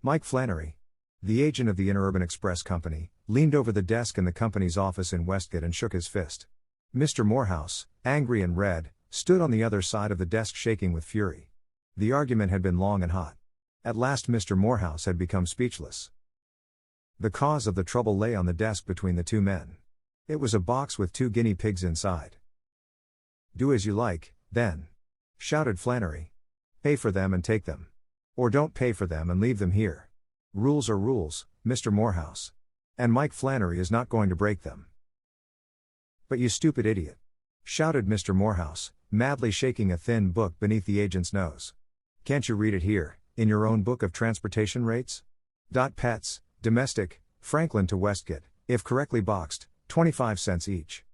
Mike Flannery, the agent of the Interurban Express Company, leaned over the desk in the company's office in Westgate and shook his fist. Mr. Morehouse, angry and red, stood on the other side of the desk shaking with fury. The argument had been long and hot. At last Mr. Morehouse had become speechless. The cause of the trouble lay on the desk between the two men. It was a box with 2 guinea pigs inside. "Do as you like, then," shouted Flannery. "Pay for them and take them. Or don't pay for them and leave them here. Rules are rules, Mr. Morehouse. And Mike Flannery is not going to break them." "But you stupid idiot," shouted Mr. Morehouse, madly shaking a thin book beneath the agent's nose. "Can't you read it here, in your own book of transportation rates? Pets, domestic, Franklin to Westgate, if correctly boxed, 25 cents each."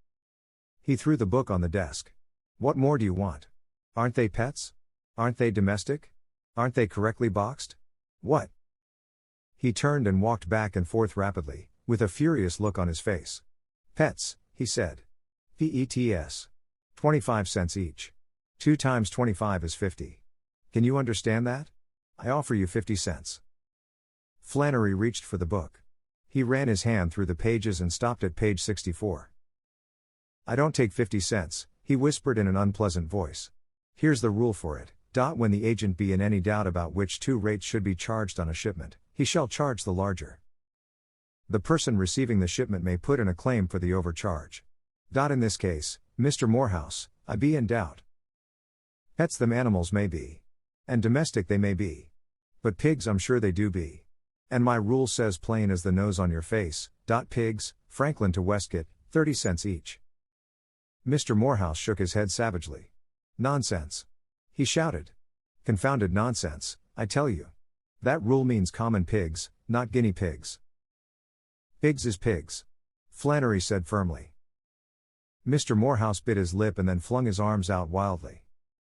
He threw the book on the desk. "What more do you want? Aren't they pets? Aren't they domestic? Aren't they correctly boxed? What?" He turned and walked back and forth rapidly, with a furious look on his face. "Pets," he said. "Pets. 25 cents each. 2 times 25 is 50. Can you understand that? I offer you 50 cents. Flannery reached for the book. He ran his hand through the pages and stopped at page 64. "I don't take 50 cents, he whispered in an unpleasant voice. "Here's the rule for it. When the agent be in any doubt about which 2 rates should be charged on a shipment, he shall charge the larger. The person receiving the shipment may put in a claim for the overcharge. In this case, Mr. Morehouse, I be in doubt. Pets them animals may be. And domestic they may be. But pigs I'm sure they do be. And my rule says plain as the nose on your face, pigs, Franklin to Westgate, 30 cents each." Mr. Morehouse shook his head savagely. "Nonsense!" he shouted. "Confounded nonsense, I tell you. That rule means common pigs, not guinea pigs." "Pigs is pigs," Flannery said firmly. Mr. Morehouse bit his lip and then flung his arms out wildly.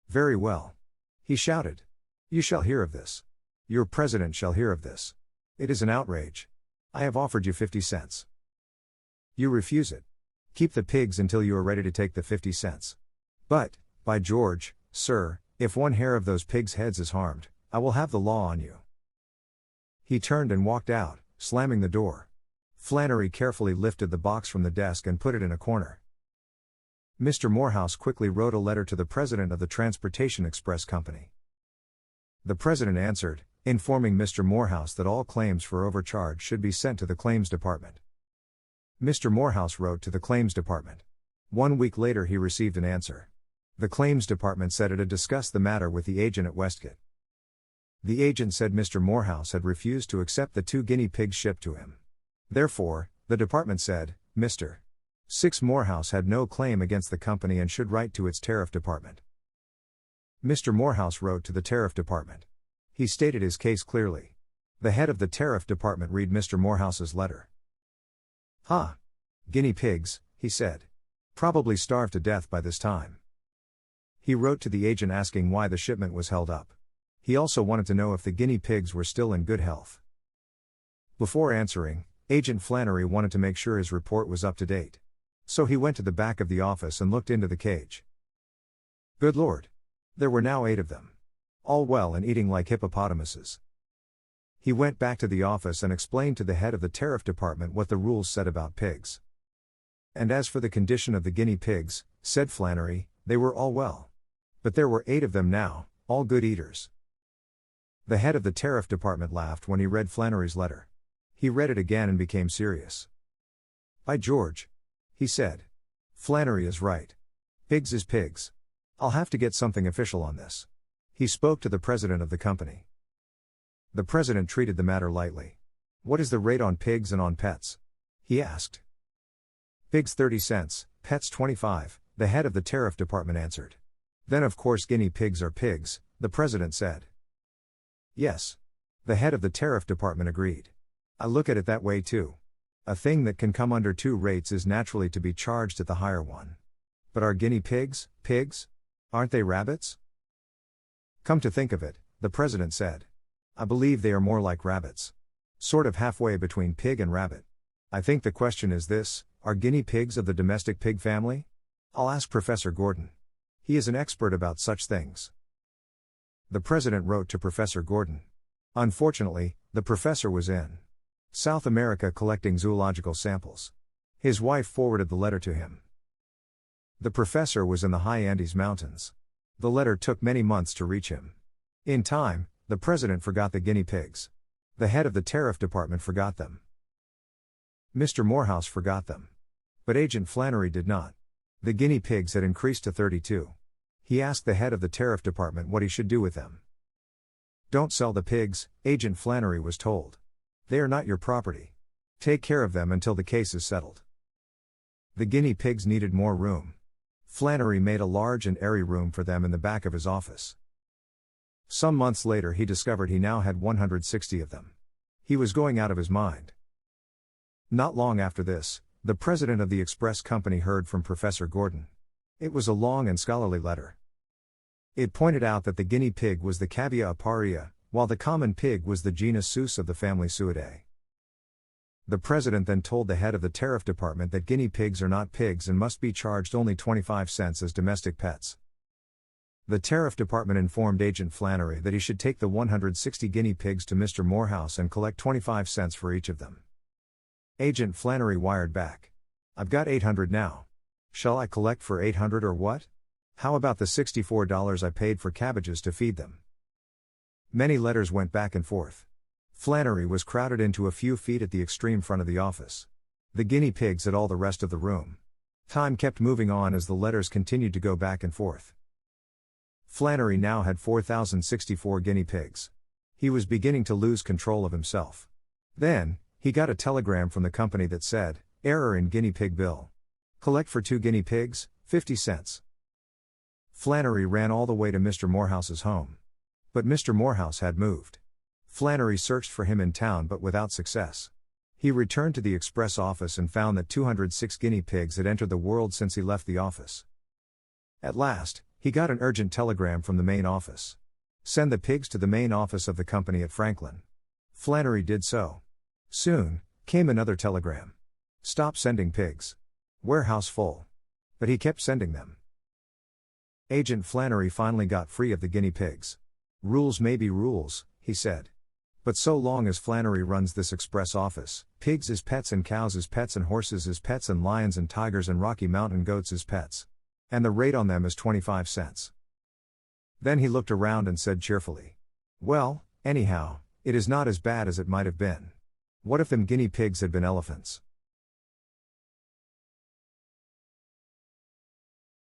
"Very well," he shouted. "You shall hear of this. Your president shall hear of this. It is an outrage. I have offered you 50 cents. You refuse it. Keep the pigs until you are ready to take the 50 cents. But, by George, sir, if one hair of those pigs' heads is harmed, I will have the law on you." He turned and walked out, slamming the door. Flannery carefully lifted the box from the desk and put it in a corner. Mr. Morehouse quickly wrote a letter to the president of the Transportation Express Company. The president answered, informing Mr. Morehouse that all claims for overcharge should be sent to the claims department. Mr. Morehouse wrote to the claims department. 1 week later he received an answer. The claims department said it had discussed the matter with the agent at Westgate. The agent said Mr. Morehouse had refused to accept the 2 guinea pigs shipped to him. Therefore, the department said, Mr. 6 Morehouse had no claim against the company and should write to its tariff department. Mr. Morehouse wrote to the tariff department. He stated his case clearly. The head of the tariff department read Mr. Morehouse's letter. Guinea pigs, he said. Probably starved to death by this time. He wrote to the agent asking why the shipment was held up. He also wanted to know if the guinea pigs were still in good health. Before answering, Agent Flannery wanted to make sure his report was up to date. So he went to the back of the office and looked into the cage. Good Lord! There were now 8 of them. All well and eating like hippopotamuses. He went back to the office and explained to the head of the tariff department what the rules said about pigs. And as for the condition of the guinea pigs, said Flannery, they were all well. But there were 8 of them now, all good eaters. The head of the tariff department laughed when he read Flannery's letter. He read it again and became serious. By George! He said. Flannery is right. Pigs is pigs. I'll have to get something official on this. He spoke to the president of the company. The president treated the matter lightly. What is the rate on pigs and on pets? He asked. Pigs 30 cents, pets 25, the head of the tariff department answered. Then of course guinea pigs are pigs, the president said. Yes. The head of the tariff department agreed. I look at it that way too. A thing that can come under 2 rates is naturally to be charged at the higher one. But are guinea pigs, pigs? Aren't they rabbits? Come to think of it, the president said. I believe they are more like rabbits. Sort of halfway between pig and rabbit. I think the question is this, are guinea pigs of the domestic pig family? I'll ask Professor Gordon. He is an expert about such things. The president wrote to Professor Gordon. Unfortunately, the professor was in South America collecting zoological samples. His wife forwarded the letter to him. The professor was in the high Andes Mountains. The letter took many months to reach him. In time, the president forgot the guinea pigs. The head of the tariff department forgot them. Mr. Morehouse forgot them. But Agent Flannery did not. The guinea pigs had increased to 32. He asked the head of the tariff department what he should do with them. "Don't sell the pigs," Agent Flannery was told. "They are not your property. Take care of them until the case is settled." The guinea pigs needed more room. Flannery made a large and airy room for them in the back of his office. Some months later he discovered he now had 160 of them. He was going out of his mind. Not long after this, the president of the Express Company heard from Professor Gordon. It was a long and scholarly letter. It pointed out that the guinea pig was the Cavia aparia, while the common pig was the genus Sus of the family Suidae. The president then told the head of the tariff department that guinea pigs are not pigs and must be charged only 25 cents as domestic pets. The tariff department informed Agent Flannery that he should take the 160 guinea pigs to Mr. Morehouse and collect 25 cents for each of them. Agent Flannery wired back. "I've got 800 now. Shall I collect for 800 or what? How about the $64 I paid for cabbages to feed them?" Many letters went back and forth. Flannery was crowded into a few feet at the extreme front of the office. The guinea pigs had all the rest of the room. Time kept moving on as the letters continued to go back and forth. Flannery now had 4,064 guinea pigs. He was beginning to lose control of himself. Then, he got a telegram from the company that said, "Error in guinea pig bill. Collect for 2 guinea pigs, 50 cents. Flannery ran all the way to Mr. Morehouse's home. But Mr. Morehouse had moved. Flannery searched for him in town but without success. He returned to the express office and found that 206 guinea pigs had entered the world since he left the office. At last, he got an urgent telegram from the main office. "Send the pigs to the main office of the company at Franklin." Flannery did so. Soon, came another telegram. "Stop sending pigs. Warehouse full." But he kept sending them. Agent Flannery finally got free of the guinea pigs. "Rules may be rules," he said. "But so long as Flannery runs this express office, pigs is pets and cows is pets and horses is pets and lions and tigers and Rocky Mountain goats is pets. And the rate on them is 25 cents. Then he looked around and said cheerfully, "Well, anyhow, it is not as bad as it might have been. What if them guinea pigs had been elephants?